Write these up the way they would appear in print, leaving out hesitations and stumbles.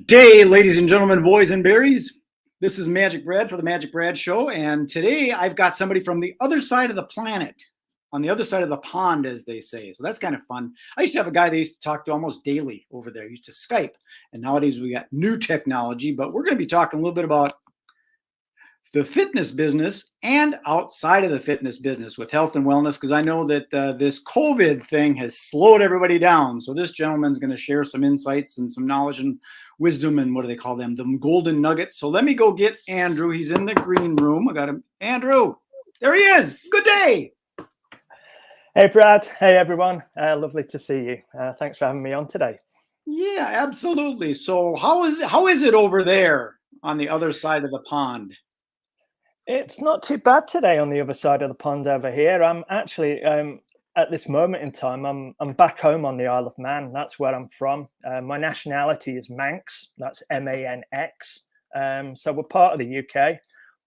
Good day, ladies and gentlemen, boys and berries. This is Magic Brad for the Magic Brad Show, and today I've got somebody from the other side of the planet, on the other side of the pond, as they say. So that's kind of fun. I used to have a guy that used to talk to almost daily over there. He used to Skype, and nowadays we got new technology, but we're going to be talking a little bit about the fitness business and outside of the fitness business with health and wellness, because I know that this COVID thing has slowed everybody down. So this gentleman's going to share some insights and some knowledge and wisdom, and what do they call them? The golden nuggets. So let me go get Andrew. He's in the green room. I got him. Andrew, there he is. Good day. Hey, Brad. Hey, everyone. Lovely to see you. Thanks for having me on today. Yeah, absolutely. So how is it over there on the other side of the pond? It's not too bad today on the other side of the pond over here. I'm actually, at this moment in time, I'm back home on the Isle of Man. That's where I'm from. My nationality is Manx. That's M-A-N-X. So we're part of the UK,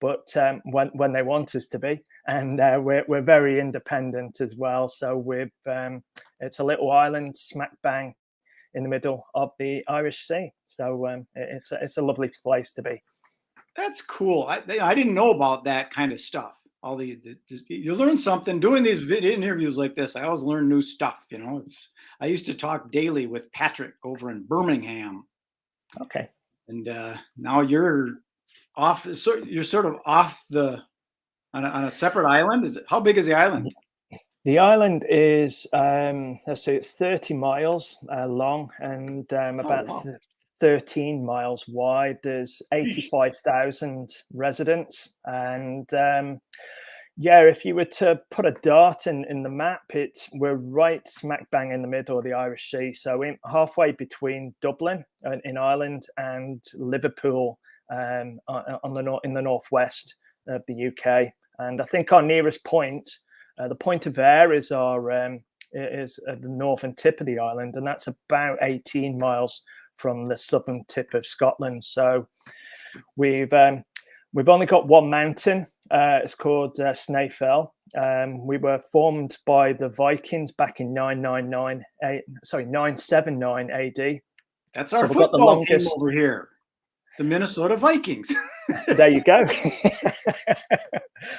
but when they want us to be, and we're very independent as well. So it's a little island smack bang in the middle of the Irish Sea. So it's a lovely place to be. That's cool. I didn't know about that kind of stuff. You learn something doing these video interviews like this. I always learn new stuff. I used to talk daily with Patrick over in Birmingham. Okay. And now you're off. So you're sort of off on a separate island. How big is the island? The island is let's say it's 30 miles long and about 13 miles wide. There's 85,000 residents, and if you were to put a dart in the map, we're right smack bang in the middle of the Irish Sea, so halfway between Dublin in Ireland and Liverpool in the northwest of the UK. And I think our nearest point, the Point of Ayr, is at the northern tip of the island, and that's about 18 miles from the southern tip of Scotland. So we've only got one mountain. It's called Snaefell. We were formed by the Vikings back in 979 AD. That's our football team over here, the Minnesota Vikings. There you go.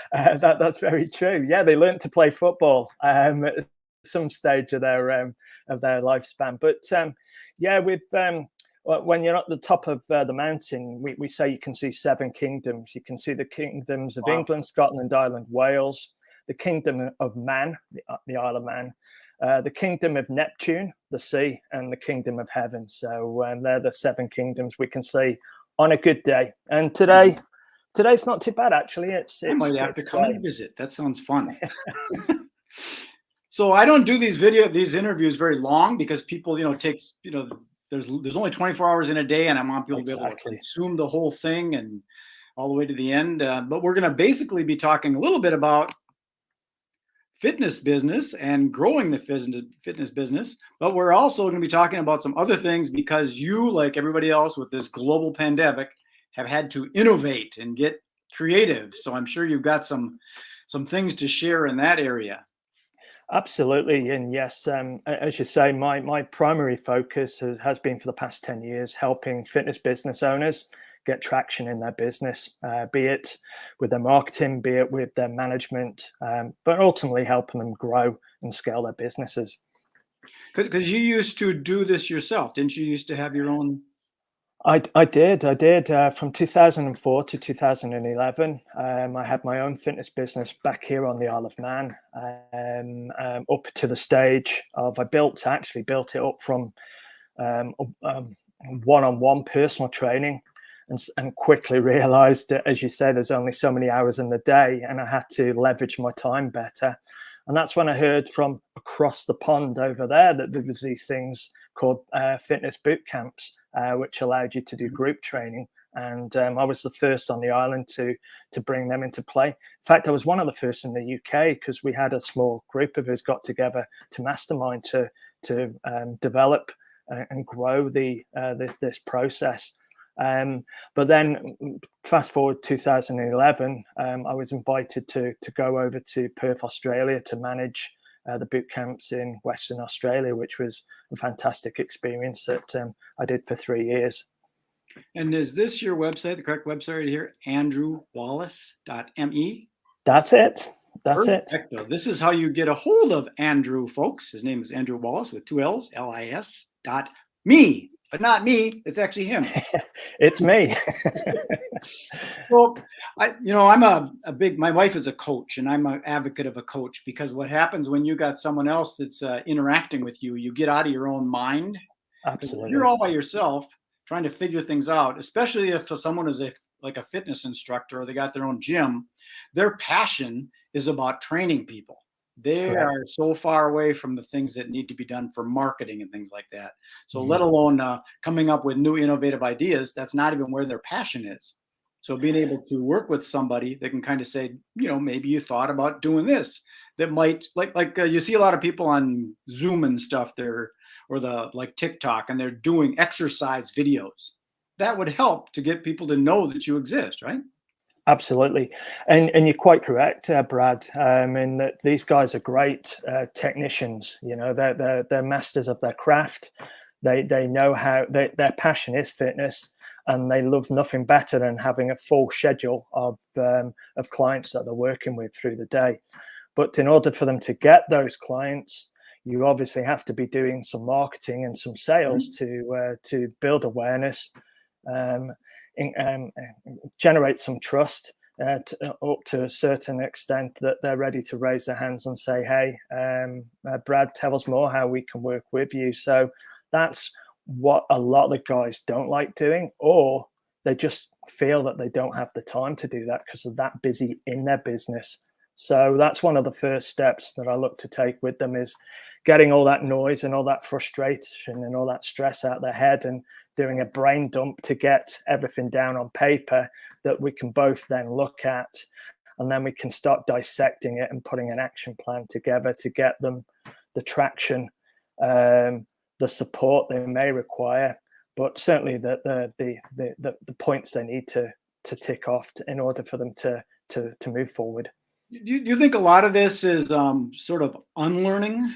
That's very true. Yeah, they learned to play football at some stage of their lifespan. But when you're at the top of the mountain, we say you can see 7 kingdoms. You can see the kingdoms of England, Scotland, Ireland, Wales, the kingdom of Man, the Isle of Man, the kingdom of Neptune, the sea, and the kingdom of heaven. So they're the 7 kingdoms we can see on a good day. And today's not too bad, actually. I might have to come and visit. That sounds fun. So I don't do these interviews very long because people, takes, there's only 24 hours in a day, and I want people to be able to consume the whole thing and all the way to the end. But we're going to basically be talking a little bit about fitness business and growing the fitness business. But we're also going to be talking about some other things because you, like everybody else with this global pandemic, have had to innovate and get creative. So I'm sure you've got some things to share in that area. Absolutely. And yes, as you say, my primary focus has been for the past 10 years helping fitness business owners get traction in their business, be it with their marketing, be it with their management, but ultimately helping them grow and scale their businesses. Because you used to do this yourself, didn't you? Used to have your own? I did. From 2004 to 2011, I had my own fitness business back here on the Isle of Man, up to the stage of I built it up from one-on-one personal training, and quickly realized that, as you say, there's only so many hours in the day, and I had to leverage my time better. And that's when I heard from across the pond over there that there was these things called fitness boot camps, which allowed you to do group training. And I was the first on the island to bring them into play. In fact, I was one of the first in the UK because we had a small group of us got together to mastermind to develop and grow this process. But then fast forward 2011, I was invited to go over to Perth, Australia to manage the boot camps in Western Australia, which was a fantastic experience that I did for 3 years. And is this your website, the correct website right here? andrewwallace.me? That's it. That's it. Perfecto. This is how you get a hold of Andrew, folks. His name is Andrew Wallace with 2 L's, LIS.me. But not me. It's actually him. It's me. Well, I'm a big, my wife is a coach and I'm an advocate of a coach, because what happens when you got someone else that's interacting with you, you get out of your own mind. Absolutely. If you're all by yourself trying to figure things out, especially if someone is like a fitness instructor or they got their own gym, their passion is about training people. They Correct. are so far away from the things that need to be done for marketing and things like that. So let alone coming up with new innovative ideas, that's not even where their passion is. So being able to work with somebody that can kind of say, maybe you thought about doing this, that might like you see a lot of people on Zoom and stuff there, or like TikTok, and they're doing exercise videos. That would help to get people to know that you exist, right? Absolutely, and you're quite correct, Brad. In that these guys are great technicians. They're masters of their craft. They know how their passion is fitness, and they love nothing better than having a full schedule of clients that they're working with through the day. But in order for them to get those clients, you obviously have to be doing some marketing and some sales to build awareness. Generate some trust up to a certain extent that they're ready to raise their hands and say, hey, Brad, tell us more how we can work with you. So that's what a lot of the guys don't like doing, or they just feel that they don't have the time to do that because they're that busy in their business. So that's one of the first steps that I look to take with them, is getting all that noise and all that frustration and all that stress out of their head, and doing a brain dump to get everything down on paper that we can both then look at, and then we can start dissecting it and putting an action plan together to get them the traction, the support they may require, but certainly the points they need to tick off in order for them to move forward. Do you think a lot of this is sort of unlearning,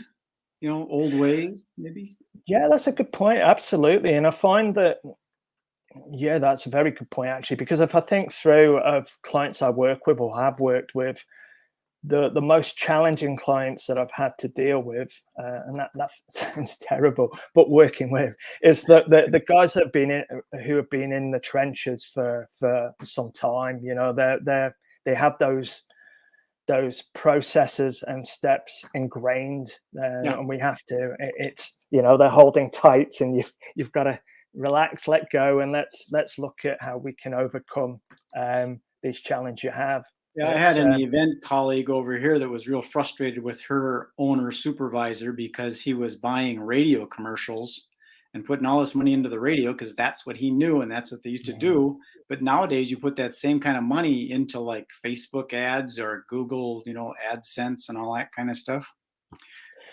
old ways, maybe? Yeah, that's a good point. Absolutely. And I find that, yeah, that's a very good point, actually, because if I think through of clients I work with or have worked with, the most challenging clients that I've had to deal with, and that sounds terrible, but working with, is that the guys that who have been in the trenches for some time. They have those processes and steps ingrained, and we have to. They're holding tight, and you've got to relax, let go, and let's look at how we can overcome these challenges you have. Yeah, I had an event colleague over here that was real frustrated with her owner supervisor because he was buying radio commercials and putting all this money into the radio because that's what he knew and that's what they used to do. But nowadays you put that same kind of money into like Facebook ads or Google, AdSense and all that kind of stuff.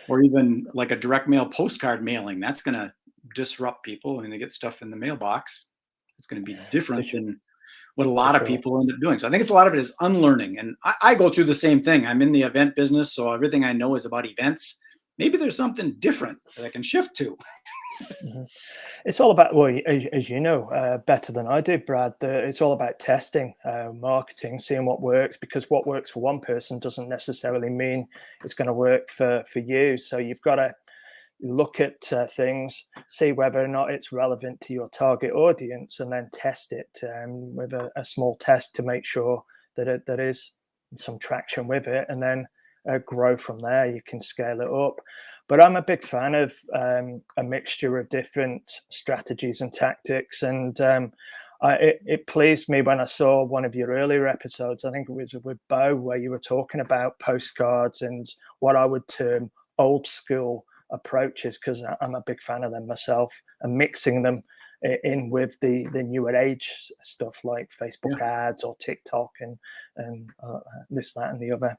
Or even like a direct mail postcard mailing. That's going to disrupt people when they get stuff in the mailbox. It's going to be different than what a lot of people end up doing. So I think it's a lot of it is unlearning. And I go through the same thing. I'm in the event business, so everything I know is about events. Maybe there's something different that I can shift to. It's all about, well, as you know better than I do, Brad, it's all about testing, marketing, seeing what works, because what works for one person doesn't necessarily mean it's going to work for you. So you've got to look at things, see whether or not it's relevant to your target audience, and then test it with a small test to make sure that there is some traction with it, and then grow from there. You can scale it up. But I'm a big fan of a mixture of different strategies and tactics. And it pleased me when I saw one of your earlier episodes, I think it was with Bo, where you were talking about postcards and what I would term old school approaches, because I'm a big fan of them myself, and mixing them in with the newer age stuff like Facebook ads or TikTok and this, that, and the other.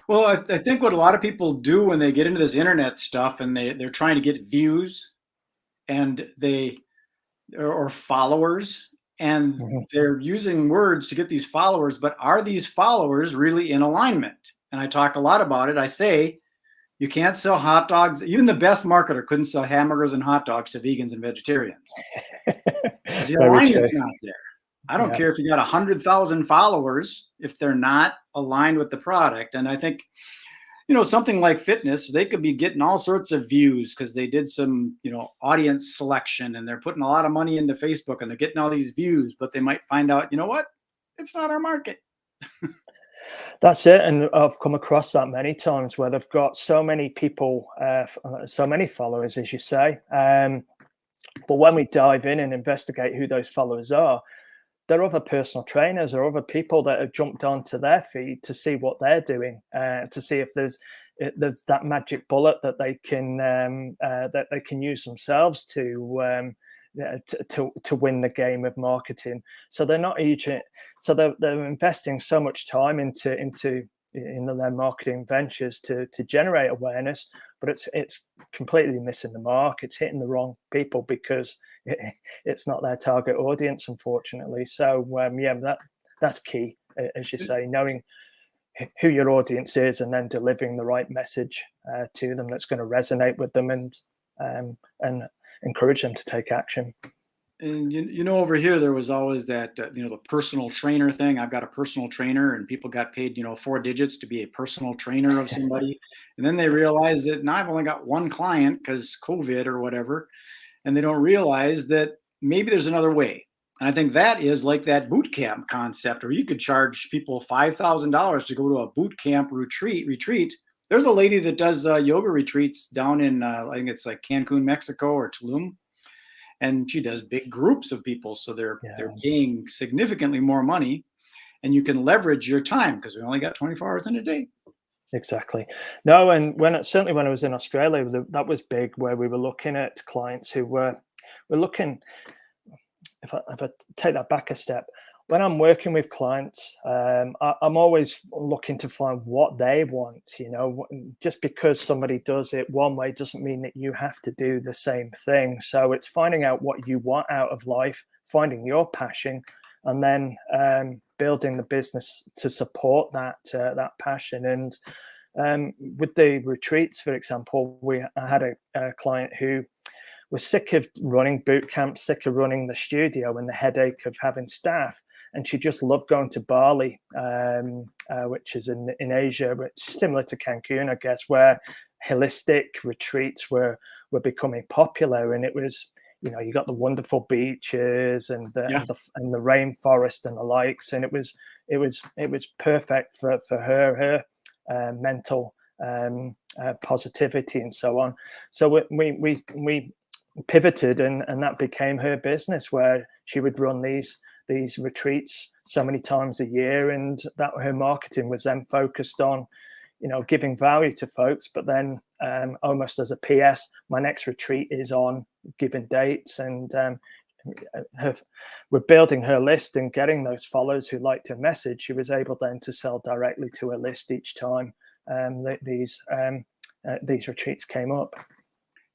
Well, I think what a lot of people do when they get into this internet stuff and they're trying to get views and or followers, and they're using words to get these followers, but are these followers really in alignment? And I talk a lot about it. I say, You can't sell hot dogs. Even the best marketer couldn't sell hamburgers and hot dogs to vegans and vegetarians. The alignment's not there. I don't care if you got 100,000 followers, if they're not aligned with the product. And I think, you know, something like fitness, they could be getting all sorts of views because they did some, you know, audience selection, and they're putting a lot of money into Facebook and they're getting all these views, but they might find out, you know what? It's not our market. That's it. And I've come across that many times where they've got so many people, so many followers, as you say. But when we dive in and investigate who those followers are, they're other personal trainers or other people that have jumped onto their feed to see what they're doing, to see if there's that magic bullet that they can use themselves to win the game of marketing. So they're not agent. So they're investing so much time into their marketing ventures to generate awareness, but it's completely missing the mark. It's hitting the wrong people because it's not their target audience, unfortunately. So that's key, as you say, knowing who your audience is and then delivering the right message to them that's going to resonate with them and encourage them to take action. And you know, over here there was always that you know, the personal trainer thing. I've got a personal trainer, and people got paid, you know, 4 digits to be a personal trainer of somebody, and then they realize that now I've only got one client because COVID or whatever, and they don't realize that maybe there's another way. And I think that is like that boot camp concept, where you could charge people $5,000 to go to a boot camp retreat. There's a lady that does yoga retreats down in I think it's like Cancun, Mexico, or Tulum. And she does big groups of people, so they're paying significantly more money, and you can leverage your time because we only got 24 hours in a day. Exactly. No, and certainly when I was in Australia, that was big, where we were looking at clients who were looking. If I take that back a step, when I'm working with clients, I'm always looking to find what they want. You know, just because somebody does it one way doesn't mean that you have to do the same thing. So it's finding out what you want out of life, finding your passion, and then building the business to support that passion. And with the retreats, for example, I had a client who was sick of running boot camps, sick of running the studio and the headache of having staff. And she just loved going to Bali, which is in Asia, which is similar to Cancun, I guess, where holistic retreats were becoming popular. And it was, you know, you got the wonderful beaches and the rainforest and the likes, and it was perfect for her mental positivity and so on. So we pivoted, and that became her business, where she would run these retreats so many times a year, and that her marketing was then focused on, you know, giving value to folks, but then almost as a PS, my next retreat is on given dates, and we're building her list and getting those followers who liked her message. She was able then to sell directly to her list each time these retreats came up.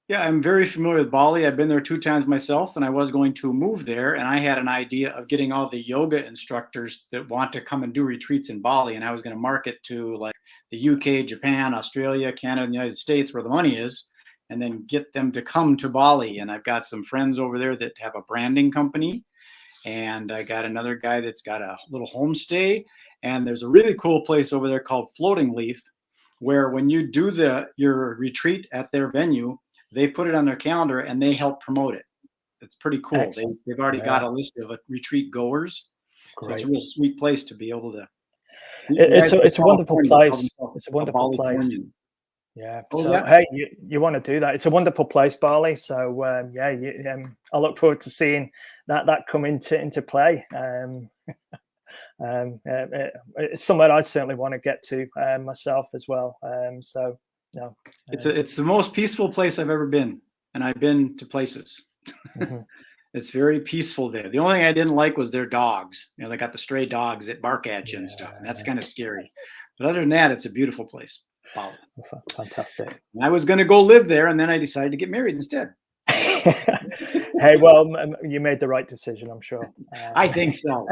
Yeah, I'm very familiar with Bali. I've been there 2 times myself, and I was going to move there, and I had an idea of getting all the yoga instructors that want to come and do retreats in Bali, and I was going to market to like the UK, Japan, Australia, Canada, and the United States, where the money is, and then get them to come to Bali. And I've got some friends over there that have a branding company, and I got another guy that's got a little homestay, and there's a really cool place over there called Floating Leaf, where when you do your retreat at their venue, they put it on their calendar and they help promote it. It's pretty cool. They've already got a list of retreat goers. Great. So it's a real sweet place to be able to. It's a wonderful place. It's a wonderful place. Yeah. Hey, you want to do that? It's a wonderful place, Bali. So I look forward to seeing that come into play. It's somewhere I certainly want to get to myself as well. It's the most peaceful place I've ever been, and I've been to places. Mm-hmm. It's very peaceful there. The only thing I didn't like was their dogs. You know, they got the stray dogs that bark at you and stuff, and that's kind of scary. But other than that, it's a beautiful place. Wow. Fantastic. And I was going to go live there, and then I decided to get married instead. Hey, well, you made the right decision, I'm sure. I think so.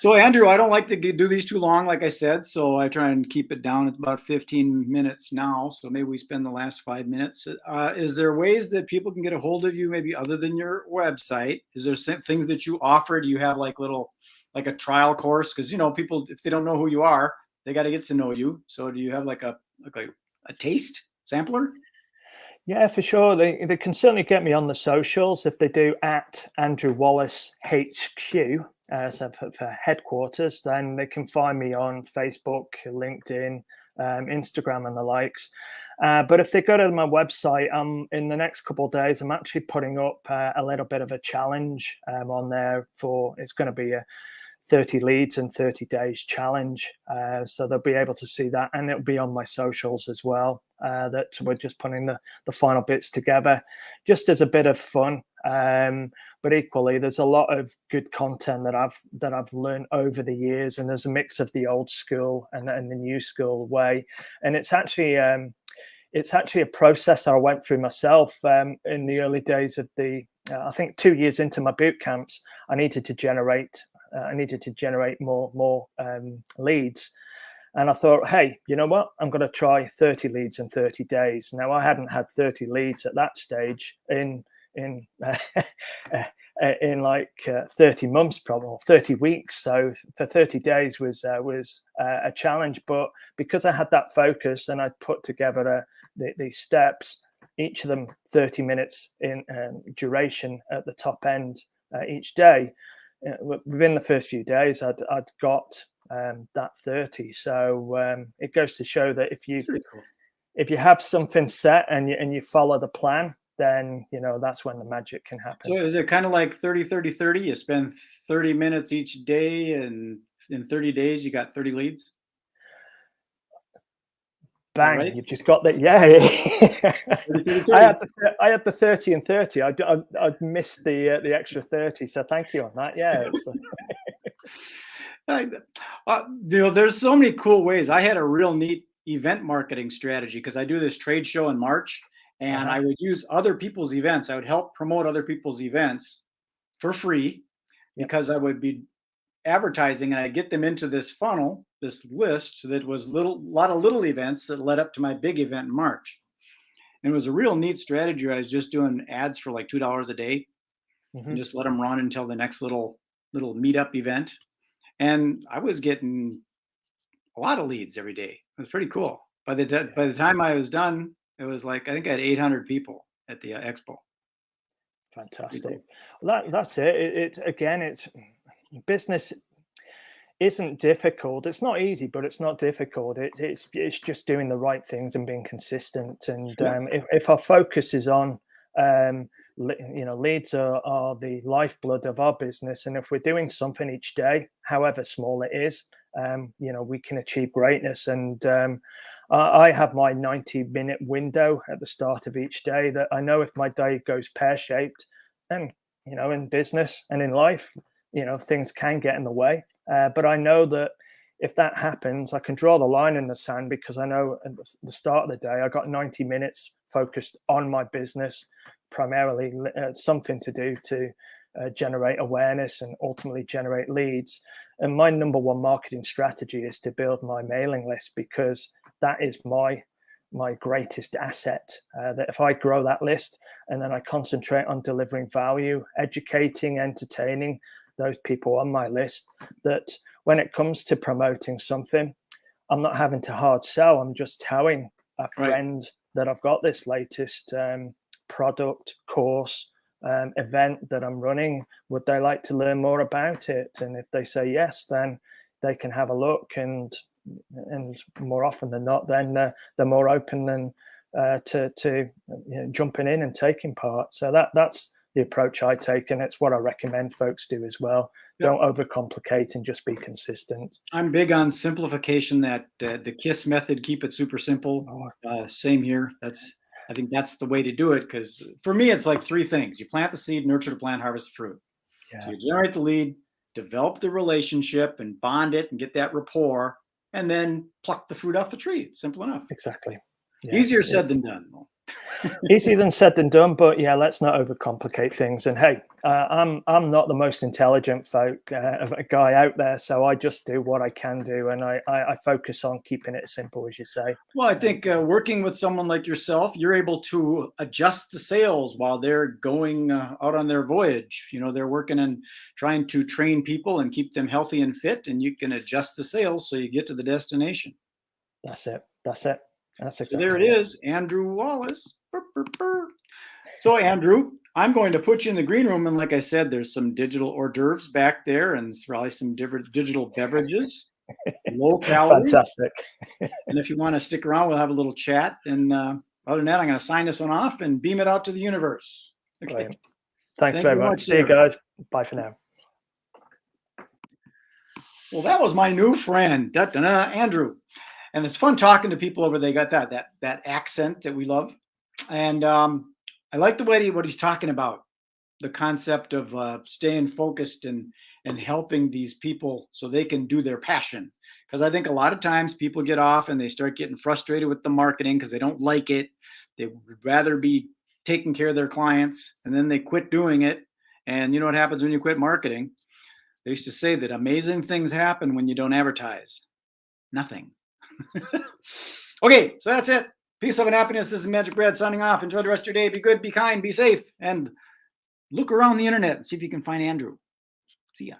So Andrew, I don't like to do these too long, like I said, so I try and keep it down. It's about 15 minutes now, so maybe we spend the last 5 minutes. Is there ways that people can get a hold of you, maybe other than your website? Is there things that you offer? Do you have like a trial course? Because people, if they don't know who you are, they got to get to know you. So do you have like a taste sampler? Yeah, for sure. They can certainly get me on the socials if they do at Andrew Wallace HQ. So for headquarters, then they can find me on Facebook, LinkedIn, Instagram, and the likes. But if they go to my website, in the next couple of days, I'm actually putting up a little bit of a challenge on there it's going to be a 30 leads in 30 days challenge. So they'll be able to see that, and it'll be on my socials as well. That we're just putting the final bits together just as a bit of fun. But equally, there's a lot of good content that I've learned over the years, and there's a mix of the old school and the new school way. And it's actually a process I went through myself in the early days of I think 2 years into my boot camps. I needed to generate more leads. And I thought, hey, you know what? I'm going to try 30 leads in 30 days. Now, I hadn't had 30 leads at that stage in like 30 months, probably 30 weeks. So for 30 days was a challenge. But because I had that focus and I put together the steps, each of them 30 minutes in duration at the top end each day. Within the first few days, I'd got that 30. So it goes to show that if you have something set and you follow the plan, then that's when the magic can happen. So is it kind of like 30, 30, 30? You spend 30 minutes each day, and in 30 days you got 30 leads? Bang! Right? You've just got that. Yeah. 30, 30, 30. I had the 30 and 30. I'd missed the extra 30. So thank you on that. Yeah. There's so many cool ways. I had a real neat event marketing strategy because I do this trade show in March, and I would use other people's events. I would help promote other people's events for free because I would be advertising, and I get them into this funnel, this list that was a lot of little events that led up to my big event in March. And it was a real neat strategy. I was just doing ads for like $2 a day and just let them run until the next little meetup event. And I was getting a lot of leads every day. It was pretty cool. By the time I was done, it was like, I think I had 800 people at the expo. Fantastic. Cool. Well, that's it. It's business isn't difficult. It's not easy, but it's not difficult. It's just doing the right things and being consistent. And if our focus is on, leads are the lifeblood of our business. And if we're doing something each day, however small it is, we can achieve greatness. And I have my 90-minute window at the start of each day that I know if my day goes pear-shaped, then, in business and in life, things can get in the way. But I know that if that happens, I can draw the line in the sand because I know at the start of the day, I got 90 minutes focused on my business, primarily something to do to generate awareness and ultimately generate leads. And my number one marketing strategy is to build my mailing list because that is my greatest asset. That if I grow that list and then I concentrate on delivering value, educating, entertaining those people on my list, that when it comes to promoting something, I'm not having to hard sell. I'm just telling a friend that I've got this latest product, course, event that I'm running. Would they like to learn more about it? And if they say yes, then they can have a look. And more often than not, then they're more open than to jumping in and taking part. So that's the approach I take, and it's what I recommend folks do as well. Don't overcomplicate and just be consistent. I'm big on simplification. That the KISS method, keep it super simple. Same here. I think that's the way to do it, because for me, it's like three things. You plant the seed, nurture the plant, harvest the fruit. So you generate the lead, develop the relationship and bond it and get that rapport, and then pluck the fruit off the tree. It's simple enough. Exactly. Easier said than done. Easier than said than done, but yeah, let's not overcomplicate things. And hey, I'm not the most intelligent guy out there, so I just do what I can do, and I focus on keeping it simple, as you say. Well, I think working with someone like yourself, you're able to adjust the sails while they're going out on their voyage. You know, they're working and trying to train people and keep them healthy and fit, and you can adjust the sails so you get to the destination. That's it. That's it. That's So exactly there it is, Andrew Wallace. Burr, burr, burr. So Andrew, I'm going to put you in the green room, and like I said, there's some digital hors d'oeuvres back there, and probably some different digital beverages, low calorie. Fantastic. And if you want to stick around, we'll have a little chat. And other than that, I'm going to sign this one off and beam it out to the universe. Okay. Brilliant. Thanks Thank very you much. much, See you sir. guys. Bye for now. Well, that was my new friend, Andrew. And it's fun talking to people over there. They got that accent that we love. And I like the way what he's talking about, the concept of staying focused and helping these people so they can do their passion. Because I think a lot of times people get off and they start getting frustrated with the marketing because they don't like it. They would rather be taking care of their clients, and then they quit doing it. And you know what happens when you quit marketing? They used to say that amazing things happen when you don't advertise. Nothing. Okay, so that's it. Peace, love, and happiness. This is MagicBrad signing off. Enjoy the rest of your day. Be good, be kind, be safe, and look around the internet and see if you can find Andrew. See ya.